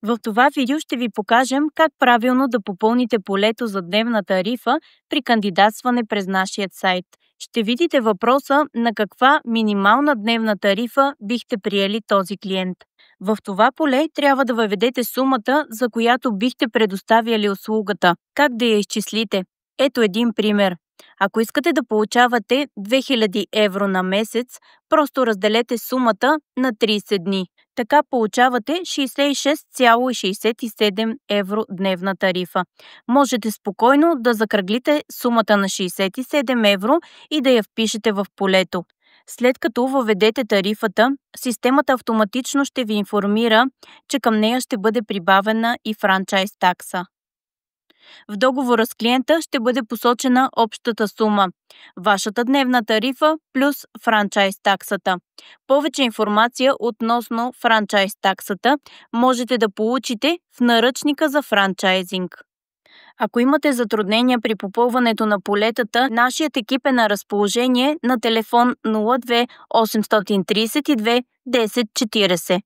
В това видео ще ви покажем как правилно да попълните полето за дневна тарифа при кандидатстване през нашия сайт. Ще видите въпроса на каква минимална дневна тарифа бихте приели този клиент. В това поле трябва да въведете сумата, за която бихте предоставяли услугата. Как да я изчислите? Ето един пример. Ако искате да получавате 2000 евро на месец, просто разделете сумата на 30 дни. Така получавате 66,67 евро дневна тарифа. Можете спокойно да закръглите сумата на 67 евро и да я впишете в полето. След като въведете тарифата, системата автоматично ще ви информира, че към нея ще бъде прибавена и франчайз такса. В договора с клиента ще бъде посочена общата сума – вашата дневна тарифа плюс франчайз таксата. Повече информация относно франчайз таксата можете да получите в наръчника за франчайзинг. Ако имате затруднения при попълването на полетата, нашият екип е на разположение на телефон 02 832 10 40.